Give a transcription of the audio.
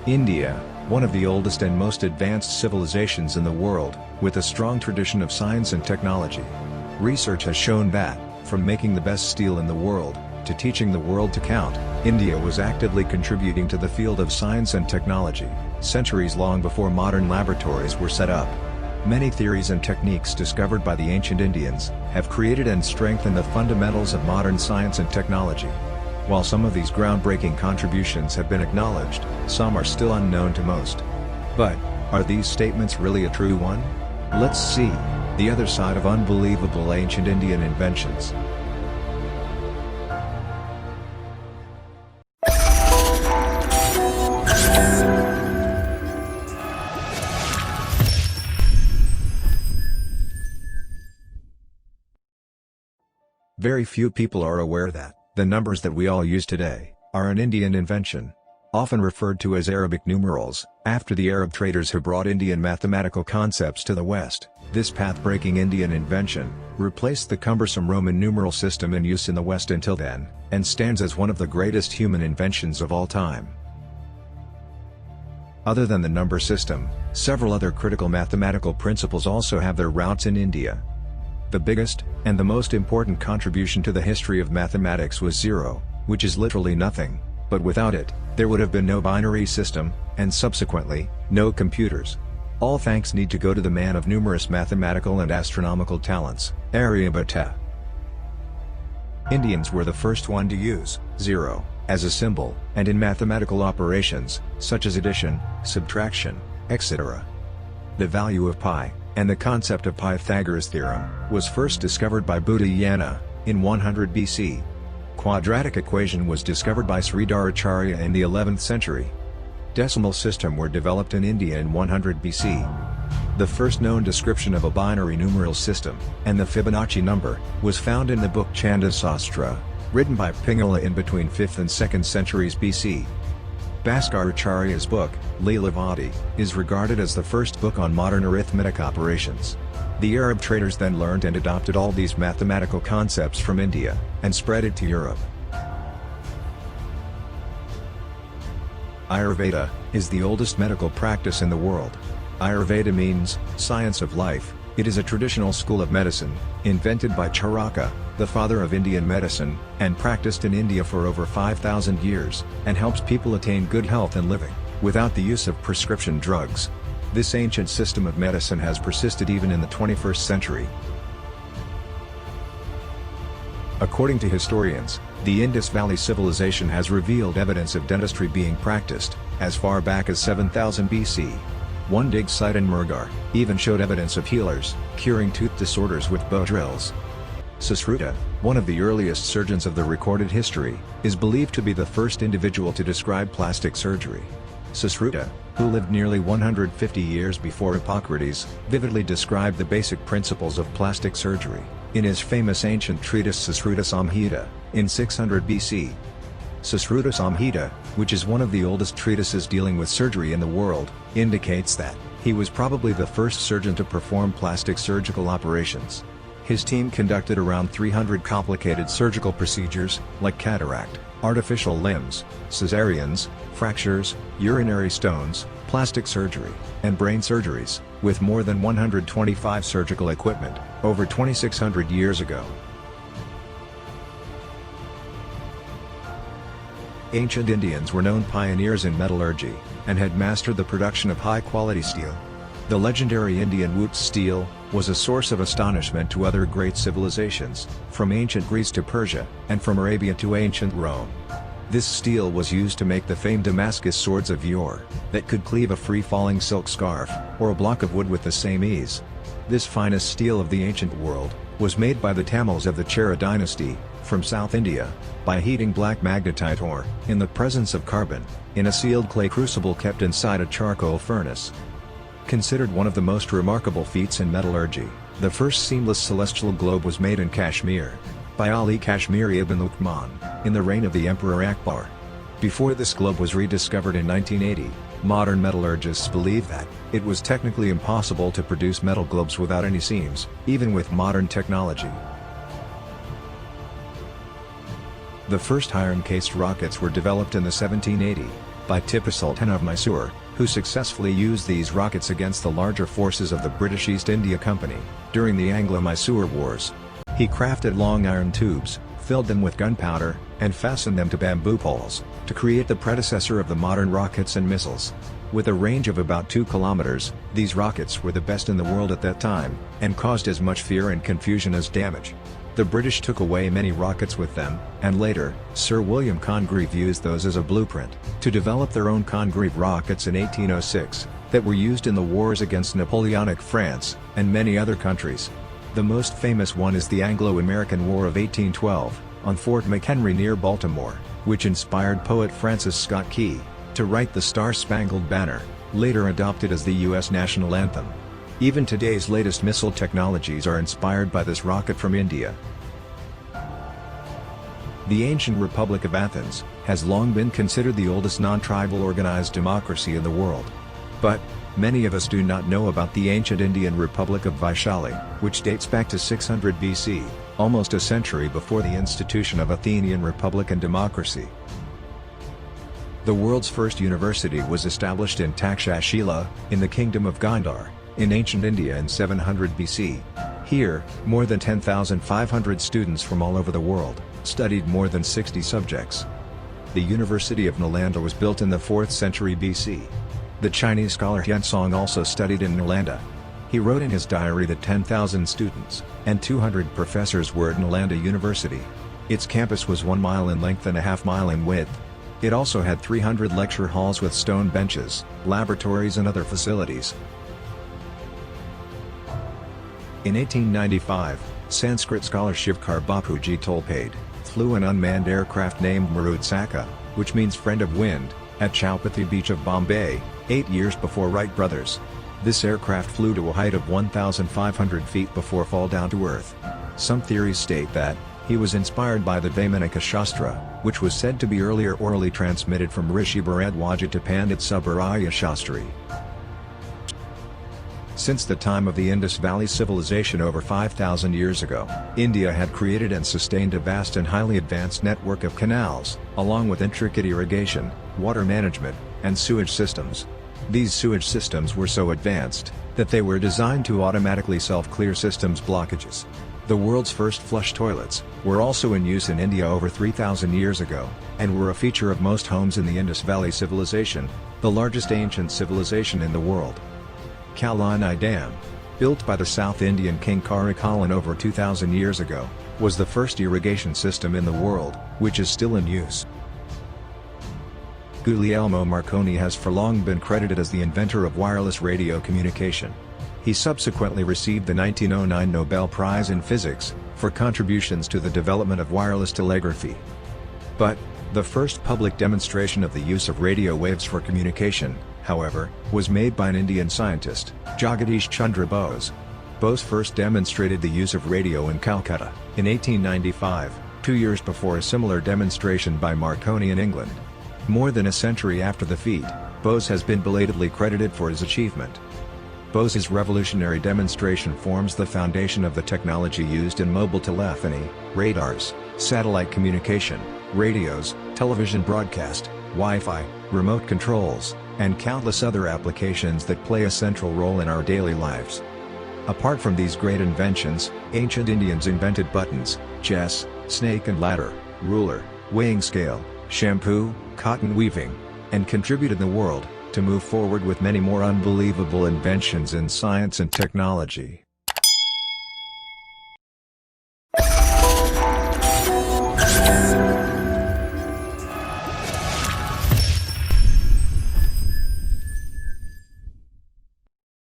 India, one of the oldest and most advanced civilizations in the world, with a strong tradition of science and technology. Research has shown that, from making the best steel in the world, to teaching the world to count, India was actively contributing to the field of science and technology, centuries long before modern laboratories were set up. Many theories and techniques discovered by the ancient Indians have created and strengthened the fundamentals of modern science and technology. While some of these groundbreaking contributions have been acknowledged, some are still unknown to most. But, are these statements really a true one? Let's see the other side of unbelievable ancient Indian inventions. Very few people are aware that the numbers that we all use today are an Indian invention. Often referred to as Arabic numerals, after the Arab traders who brought Indian mathematical concepts to the West, this path-breaking Indian invention replaced the cumbersome Roman numeral system in use in the West until then, and stands as one of the greatest human inventions of all time. Other than the number system, several other critical mathematical principles also have their roots in India. The biggest, and the most important contribution to the history of mathematics was zero, which is literally nothing, but without it, there would have been no binary system, and subsequently, no computers. All thanks need to go to the man of numerous mathematical and astronomical talents, Aryabhata. Indians were the first one to use zero as a symbol, and in mathematical operations, such as addition, subtraction, etc. The value of pi, and the concept of Pythagoras' theorem, was first discovered by Buddhayana, in 100 BC. Quadratic equation was discovered by Sridharacharya in the 11th century. Decimal system were developed in India in 100 BC. The first known description of a binary numeral system, and the Fibonacci number, was found in the book Chanda Sastra, written by Pingala in between 5th and 2nd centuries BC. Bhaskaracharya's book, Lilavati, is regarded as the first book on modern arithmetic operations. The Arab traders then learned and adopted all these mathematical concepts from India, and spread it to Europe. Ayurveda is the oldest medical practice in the world. Ayurveda means science of life. It is a traditional school of medicine, invented by Charaka, the father of Indian medicine, and practiced in India for over 5,000 years, and helps people attain good health and living, without the use of prescription drugs. This ancient system of medicine has persisted even in the 21st century. According to historians, the Indus Valley civilization has revealed evidence of dentistry being practiced, as far back as 7000 BC. One dig site in Murgar even showed evidence of healers curing tooth disorders with bow drills. Sushruta, one of the earliest surgeons of the recorded history, is believed to be the first individual to describe plastic surgery. Sushruta, who lived nearly 150 years before Hippocrates, vividly described the basic principles of plastic surgery in his famous ancient treatise Sushruta Samhita, in 600 BC. Sushruta Samhita, which is one of the oldest treatises dealing with surgery in the world, indicates that he was probably the first surgeon to perform plastic surgical operations. His team conducted around 300 complicated surgical procedures, like cataract, artificial limbs, cesareans, fractures, urinary stones, plastic surgery, and brain surgeries, with more than 125 surgical equipment, over 2,600 years ago. Ancient Indians were known pioneers in metallurgy, and had mastered the production of high-quality steel. The legendary Indian Woot steel was a source of astonishment to other great civilizations, from ancient Greece to Persia, and from Arabia to ancient Rome. This steel was used to make the famed Damascus swords of yore, that could cleave a free-falling silk scarf, or a block of wood with the same ease. This finest steel of the ancient world was made by the Tamils of the Chera dynasty, from South India, by heating black magnetite ore, in the presence of carbon, in a sealed clay crucible kept inside a charcoal furnace. Considered one of the most remarkable feats in metallurgy, the first seamless celestial globe was made in Kashmir, by Ali Kashmiri ibn Luqman, in the reign of the Emperor Akbar. Before this globe was rediscovered in 1980, modern metallurgists believe that it was technically impossible to produce metal globes without any seams, even with modern technology. The first iron-cased rockets were developed in the 1780 by Tipu Sultan of Mysore, who successfully used these rockets against the larger forces of the British East India Company, during the Anglo-Mysore Wars. He crafted long iron tubes, filled them with gunpowder, and fastened them to bamboo poles, to create the predecessor of the modern rockets and missiles. With a range of about 2 kilometers, these rockets were the best in the world at that time, and caused as much fear and confusion as damage. The British took away many rockets with them, and later, Sir William Congreve used those as a blueprint, to develop their own Congreve rockets in 1806, that were used in the wars against Napoleonic France, and many other countries. The most famous one is the Anglo-American War of 1812, on Fort McHenry near Baltimore, which inspired poet Francis Scott Key to write the Star-Spangled Banner, later adopted as the U.S. national anthem. Even today's latest missile technologies are inspired by this rocket from India. The ancient Republic of Athens has long been considered the oldest non-tribal organized democracy in the world. But many of us do not know about the ancient Indian Republic of Vaishali, which dates back to 600 BC, almost a century before the institution of Athenian Republic and democracy. The world's first university was established in Takshashila, in the Kingdom of Gandhar, in ancient India in 700 BC. Here, more than 10,500 students from all over the world studied more than 60 subjects. The University of Nalanda was built in the 4th century BC. The Chinese scholar Huansong also studied in Nalanda. He wrote in his diary that 10,000 students and 200 professors were at Nalanda University. Its campus was 1 mile in length and a half mile in width. It also had 300 lecture halls with stone benches, laboratories and other facilities. In 1895, Sanskrit scholar Shivkar Bapuji Tolpade flew an unmanned aircraft named Marutsaka, which means friend of wind, at Chowpathy Beach of Bombay, 8 years before Wright brothers. This aircraft flew to a height of 1,500 feet before fall down to earth. Some theories state that he was inspired by the Vaimanika Shastra, which was said to be earlier orally transmitted from Rishi Bharadwaja to Pandit Subbaraya Shastri. Since the time of the Indus Valley Civilization over 5,000 years ago, India had created and sustained a vast and highly advanced network of canals, along with intricate irrigation, water management, and sewage systems. These sewage systems were so advanced that they were designed to automatically self-clear systems blockages. The world's first flush toilets were also in use in India over 3,000 years ago, and were a feature of most homes in the Indus Valley Civilization, the largest ancient civilization in the world. Kalani Dam, built by the South Indian king Karikalan over 2,000 years ago, was the first irrigation system in the world, which is still in use. Guglielmo Marconi has for long been credited as the inventor of wireless radio communication. He subsequently received the 1909 Nobel Prize in Physics for contributions to the development of wireless telegraphy. But the first public demonstration of the use of radio waves for communication, however, was made by an Indian scientist, Jagadish Chandra Bose. Bose first demonstrated the use of radio in Calcutta in 1895, 2 years before a similar demonstration by Marconi in England. More than a century after the feat, Bose has been belatedly credited for his achievement. Bose's revolutionary demonstration forms the foundation of the technology used in mobile telephony, radars, satellite communication, radios, television broadcast, Wi-Fi, remote controls, and countless other applications that play a central role in our daily lives. Apart from these great inventions, ancient Indians invented buttons, chess, snake and ladder, ruler, weighing scale, shampoo, cotton weaving, and contributed the world to move forward with many more unbelievable inventions in science and technology.